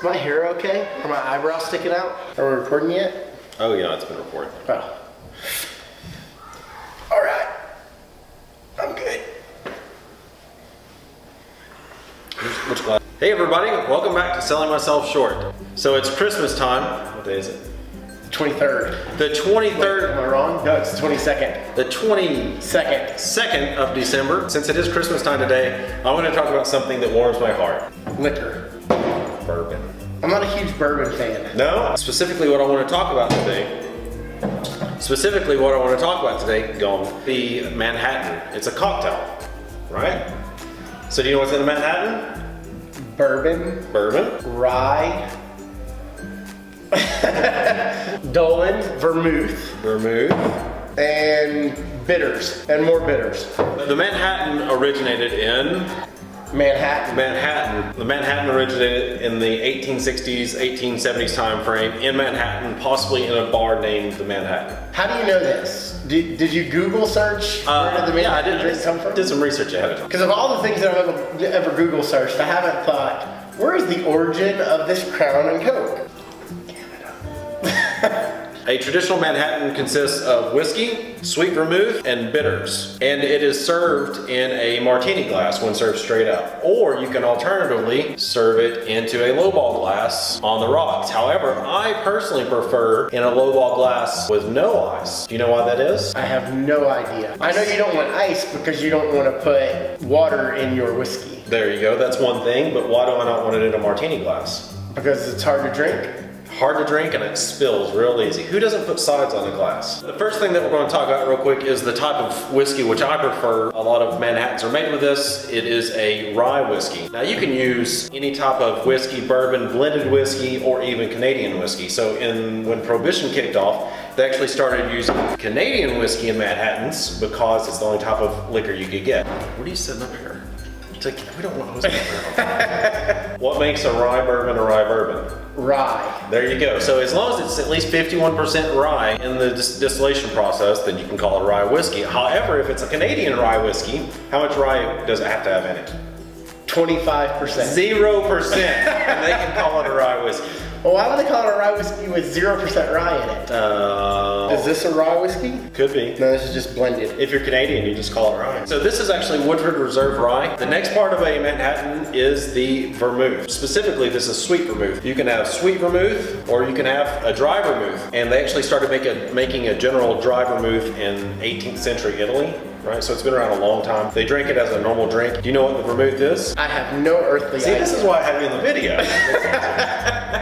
Is my hair okay? Are my eyebrows sticking out? Are we recording yet? Oh yeah, it's been recorded. Oh. All right. I'm good. Which glass? Hey everybody, welcome back to Selling Myself Short. So it's Christmas time. What day is it? 23rd. The 23rd. Am I wrong? No, it's the 22nd. The 22nd 2nd. of December. Since it is Christmas time today, I want to talk about something that warms my heart. Liquor. Bourbon. I'm not a huge bourbon fan. No, specifically what I want to talk about today. The Manhattan. It's a cocktail, right? So do you know what's in a Manhattan? Bourbon. Bourbon. Rye. Dolan. Vermouth. Vermouth. And bitters. And more bitters. The Manhattan originated in Manhattan. The Manhattan originated in the 1860s, 1870s time frame in Manhattan, possibly in a bar named the Manhattan. How do you know this? Did you Google search where did the Manhattan drink come from? Did some research ahead of time. Because of all the things that I've ever Google searched, I haven't thought, where is the origin of this Crown and Coke? Canada. A traditional Manhattan consists of whiskey, sweet vermouth, and bitters. And it is served in a martini glass when served straight up. Or you can alternatively serve it into a lowball glass on the rocks. However, I personally prefer in a lowball glass with no ice. Do you know why that is? I have no idea. I know you don't want ice because you don't want to put water in your whiskey. There you go, that's one thing, but why do I not want it in a martini glass? Because it's hard to drink. Hard to drink and it spills real easy. Who doesn't put sides on a glass? The first thing that we're going to talk about real quick is the type of whiskey which I prefer. A lot of Manhattans are made with this. It is a rye whiskey. Now you can use any type of whiskey, bourbon, blended whiskey, or even Canadian whiskey. So when Prohibition kicked off, they actually started using Canadian whiskey in Manhattans because it's the only type of liquor you could get. What are you sitting up here? We don't want those. What makes a rye bourbon a rye bourbon? Rye. There you go. So as long as it's at least 51% rye in the distillation process, then you can call it a rye whiskey. However, if it's a Canadian rye whiskey, how much rye does it have to have in it? 25%. 0%. And they can call it a rye whiskey. Well, why would they call it a rye whiskey with 0% rye in it? Is this a rye whiskey? Could be. No, this is just blended. If you're Canadian, you just call it rye. So this is actually Woodford Reserve rye. The next part of a Manhattan is the vermouth. Specifically, this is sweet vermouth. You can have sweet vermouth or you can have a dry vermouth. And they actually started making a general dry vermouth in 18th century Italy. Right, so it's been around a long time. They drink it as a normal drink. Do you know what the vermouth is? I have no earthly idea. See, this is why I have you in the video.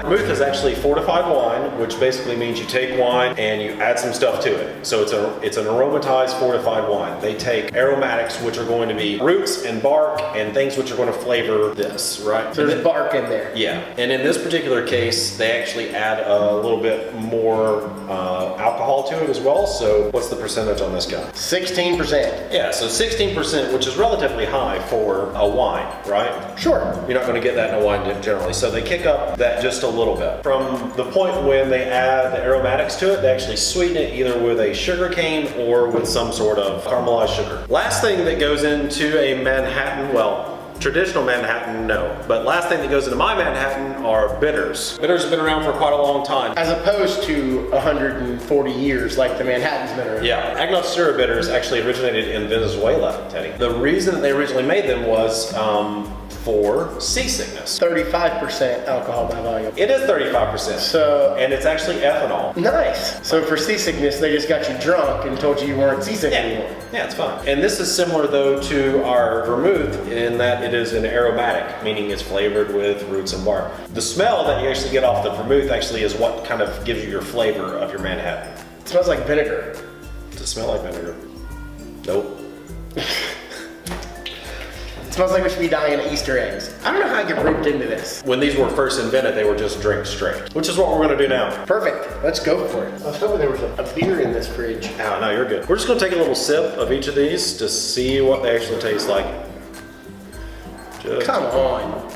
Vermouth is actually fortified wine, which basically means you take wine and you add some stuff to it. So it's an aromatized fortified wine. They take aromatics, which are going to be roots and bark and things which are going to flavor this, right? So there's bark in there. Yeah, and in this particular case, they actually add a little bit more alcohol to it as well. So what's the percentage on this guy? 16%. Yeah, so 16%, which is relatively high for a wine, right? Sure. You're not going to get that in a wine generally. So they kick up that just a little bit. From the point when they add the aromatics to it, they actually sweeten it either with a sugar cane or with some sort of caramelized sugar. Last thing that goes into a Manhattan, well, traditional Manhattan, no. But last thing that goes into my Manhattan are bitters. Bitters have been around for quite a long time. As opposed to 140 years like the Manhattan's been around. Yeah, Angostura bitters actually originated in Venezuela, Teddy. The reason that they originally made them was for seasickness. 35% alcohol by volume. It is 35%. So, and it's actually ethanol. Nice. So for seasickness, they just got you drunk and told you weren't seasick anymore. Yeah, it's fine. And this is similar though to our vermouth in that it is an aromatic, meaning it's flavored with roots and bark. The smell that you actually get off the vermouth actually is what kind of gives you your flavor of your Manhattan. It smells like vinegar. Does it smell like vinegar? Nope. It smells like we should be dying of Easter eggs. I don't know how I get roped into this. When these were first invented, they were just drink straight, which is what we're gonna do now. Perfect, let's go for it. I was hoping there was a beer in this fridge. Oh, no, you're good. We're just gonna take a little sip of each of these to see what they actually taste like. Come on.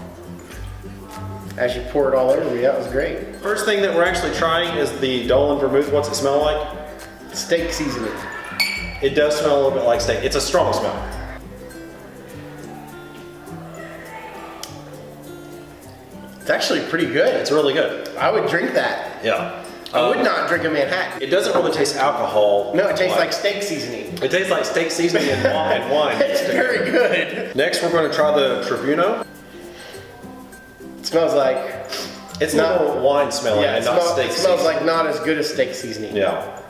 As you pour it all over me, that was great. First thing that we're actually trying is the Dolan Vermouth. What's it smell like? Steak seasoning. It does smell a little bit like steak. It's a strong smell. It's actually pretty good. It's really good. I would drink that. Yeah. I would not drink a Manhattan. It doesn't really taste alcohol. No, it tastes like steak seasoning. It tastes like steak seasoning and wine. It's very good. Next, we're going to try the Tribuno. It smells like... It's not a little wine smelling Yeah, and not steak it smells seasoning. like not as good as steak seasoning. Yeah.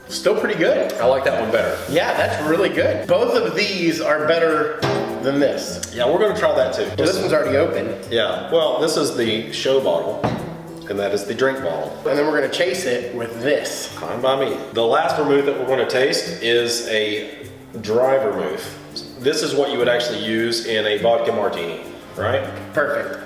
Still pretty good. I like that one better. Yeah, that's really good. Both of these are better than this. Yeah, we're going to try that too. Well, this one's already open. Yeah, well, this is the show bottle, and that is the drink bottle. And then we're gonna chase it with this. Fine by me. The last vermouth that we're going to taste is a dry vermouth. This is what you would actually use in a vodka martini, right? Perfect.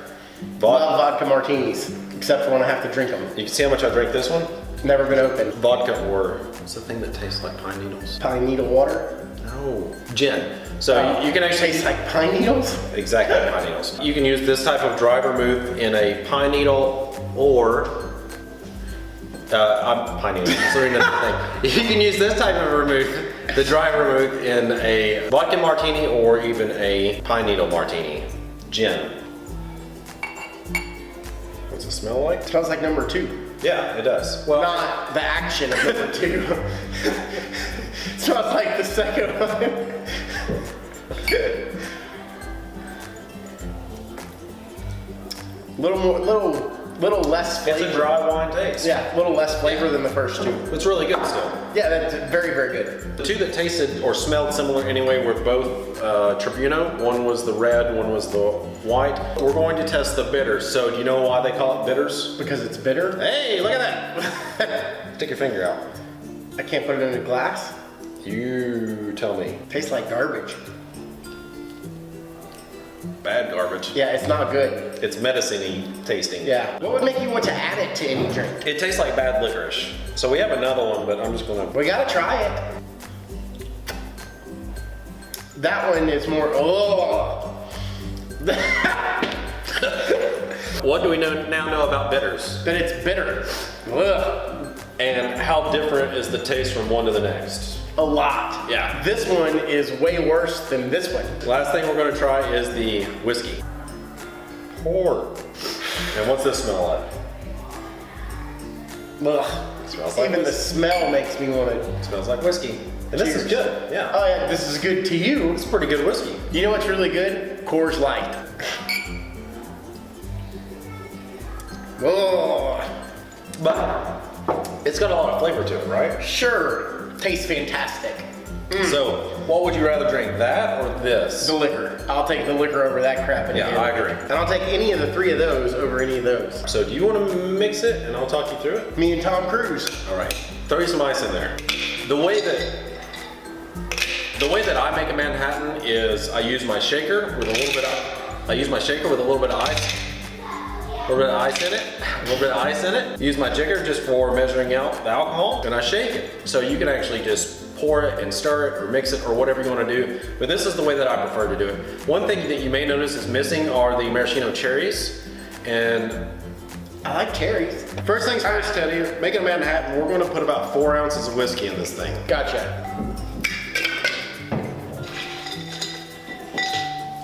Love vodka martinis, except for when I have to drink them. You can see how much I drink this one? Never been open. Vodka, or what's the thing that tastes like pine needles? Pine needle water. No, gin. So you can actually Tastes like pine needles? exactly like pine needles. You can use this type of dry vermouth in a pine needle or pine needle. That's another thing. You can use this type of vermouth, the dry vermouth, in a vodka martini or even a pine needle martini. Gin. What's it smell like? It smells like number 2. Yeah, it does. Well, Not the action of number 2. It smells like the second one. Little less it's flavor. a dry wine taste. Yeah, a little less flavor than the first 2. It's really good still. Yeah, that's very, very good. The two that tasted or smelled similar anyway were both Tribuno. One was the red, one was the white. We're going to test the bitters. So do you know why they call it bitters? Because it's bitter. Hey, look at that. Stick your finger out. I can't put it in a glass. You tell me. Tastes like garbage. Bad garbage. Yeah, it's not good. It's medicine-y tasting. Yeah. What would make you want to add it to any drink? It tastes like bad licorice. So we have another one, but I'm just gonna... We gotta try it. That one is more, oh. What do we now know about bitters? That it's bitter. Ugh. And how different is the taste from one to the next? A lot. Yeah. This one is way worse than this one. Last thing we're gonna try is the whiskey. Pour. And what's this smell like? Ugh. Smells like Even the whiskey. smell makes me want to. It smells like whiskey. And this is Cheers. good, yeah. Oh yeah, this is good to you. It's pretty good whiskey. You know what's really good? Coors Light. Oh. But it's got a lot of flavor to it, right? Sure. Tastes fantastic. So, what would you rather drink, that or this? The liquor. I'll take the liquor over that crap. Yeah, I agree. And I'll take any of the 3 of those over any of those. So, do you want to mix it and I'll talk you through it? Me and Tom Cruise. All right. Throw you some ice in there. The way that I make a Manhattan is I use my shaker with a little bit of ice. A little bit of ice in it, a little bit of ice in it. Use my jigger just for measuring out the alcohol, and I shake it. So you can actually just pour it and stir it or mix it or whatever you want to do. But this is the way that I prefer to do it. One thing that you may notice is missing are the maraschino cherries. And I like cherries. first things first, Teddy, making a Manhattan, we're going to put about 4 ounces of whiskey in this thing. Gotcha.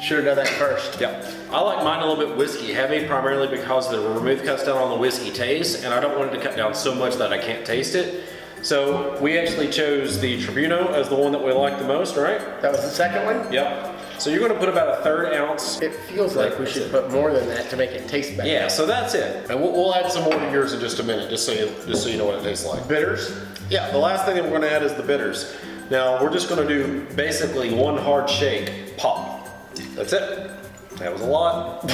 Should have done that first. Yeah. I like mine a little bit whiskey heavy, primarily because the vermouth cuts down on the whiskey taste, and I don't want it to cut down so much that I can't taste it. So we actually chose the Tribuno as the one that we like the most, right? That was the second one? Yep. So you're going to put about a 1/3 ounce. It feels like we should put more than that to make it taste better. Yeah, so that's it. And we'll add some more to yours in just a minute, just so you know what it tastes like. Bitters? Yeah, the last thing that we're going to add is the bitters. Now we're just going to do basically one hard shake, pop. That's it. That was a lot.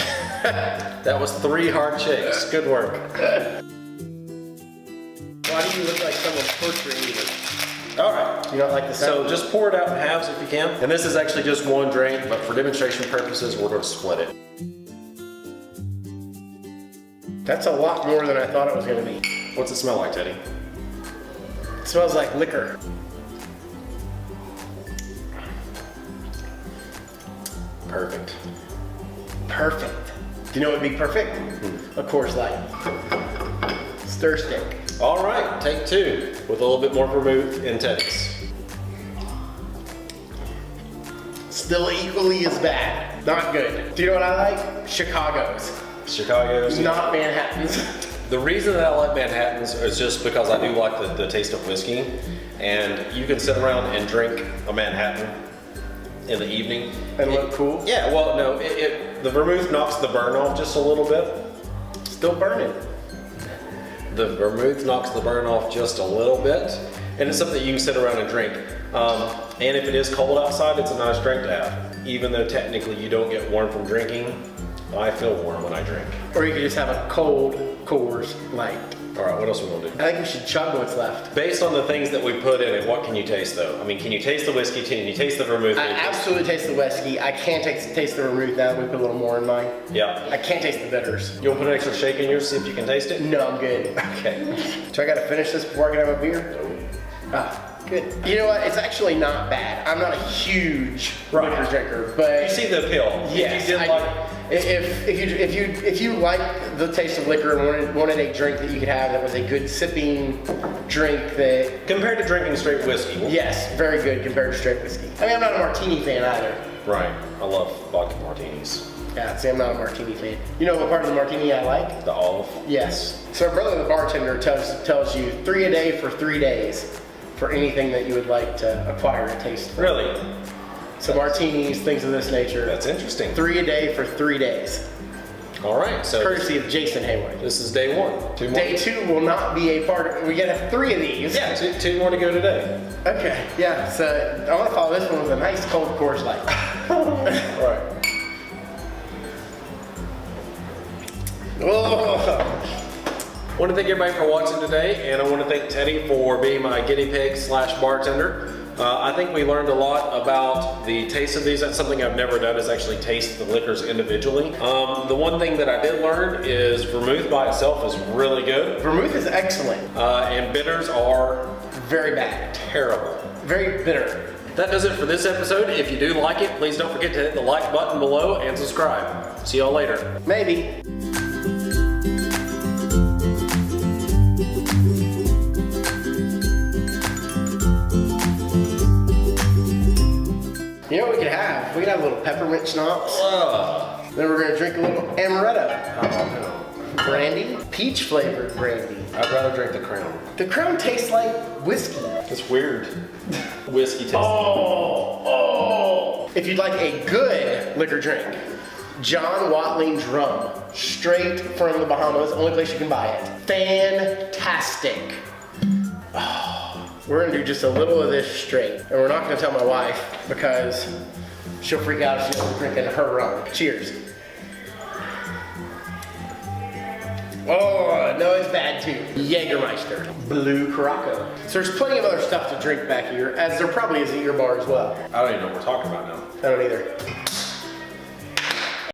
That was 3 hard shakes. Good work. Why do you look like someone's torturing you? All right. You don't like the sound? So just pour it out in halves if you can. And this is actually just one drink, but for demonstration purposes, we're going to split it. That's a lot more than I thought it was going to be. What's it smell like, Teddy? It smells like liquor. Perfect. Perfect. Do you know what would be perfect? A Coors Light. Stir stick. All right, take 2 with a little bit more vermouth in Teddy's. still equally as bad. Not good. Do you know what I like? Chicago's. Chicago's. Not Manhattan's. The reason that I like Manhattans is just because I do like the taste of whiskey, and you can sit around and drink a Manhattan in the evening And look cool. Yeah, well, no, the vermouth knocks the burn off just a little bit. Still burning. The vermouth knocks the burn off just a little bit, and it's something you can sit around and drink. And if it is cold outside, it's a nice drink to have. Even though technically you don't get warm from drinking, I feel warm when I drink. Or you could just have a cold Coors Light. All right, what else we gonna do? I think we should chug what's left. Based on the things that we put in it, what can you taste though? I mean, can you taste the whiskey? Can you taste the vermouth? I absolutely taste the whiskey. I can't taste the vermouth now that we put a little more in mine. Yeah. I can't taste the bitters. You want to put an extra shake in yours, see if you can taste it? No, I'm good. Okay. So I gotta finish this before I can have a beer? Ah, good. You know what? It's actually not bad. I'm not a huge liquor drinker, but You see the appeal. yes, If you did like, if you like the taste of liquor and wanted a drink that you could have that was a good sipping drink that, compared to drinking straight whiskey. yes, very good compared to straight whiskey. I mean, I'm not a martini fan either. Right. I love vodka martinis. Yeah, see, I'm not a martini fan. You know what part of the martini I like? The olive. Yes. So our brother, the bartender, tells you 3 a day for 3 days for anything that you would like to acquire a taste for. Really? So martinis, things of this nature. That's interesting. 3 a day for 3 days. All right. So Courtesy of Jason Haywood. this is day one. 2 more. Day 2 will not be a part of it. We get to have 3 of these. Yeah, two more to go today. Okay, yeah, so I want to follow this one with a nice cold Coors Light. All right. Oh. I want to thank everybody for watching today, and I want to thank Teddy for being my guinea pig / bartender. I think we learned a lot about the taste of these. That's something I've never done, is actually taste the liquors individually. The one thing that I did learn is vermouth by itself is really good, Vermouth is excellent. and bitters are Very bad. terrible. Very bitter. That does it for this episode. If you do like it, please don't forget to hit the like button below and subscribe. See y'all later. Maybe. You know what we could have? We could have a little peppermint schnapps. Then we're gonna drink a little amaretto. Oh, Brandy, peach flavored brandy. no. I'd rather drink the Crown. The Crown tastes like whiskey. It's weird. Whiskey taste. Oh. If you'd like a good liquor drink, John Watling's rum, straight from the Bahamas, only place you can buy it. Fantastic. We're gonna do just a little of this straight, and we're not gonna tell my wife because she'll freak out if she's drinking her rum. Cheers. Oh, no, it's bad too. Jägermeister, Blue Caraco. So there's plenty of other stuff to drink back here, as there probably is at your bar as well. I don't even know what we're talking about now. I don't either.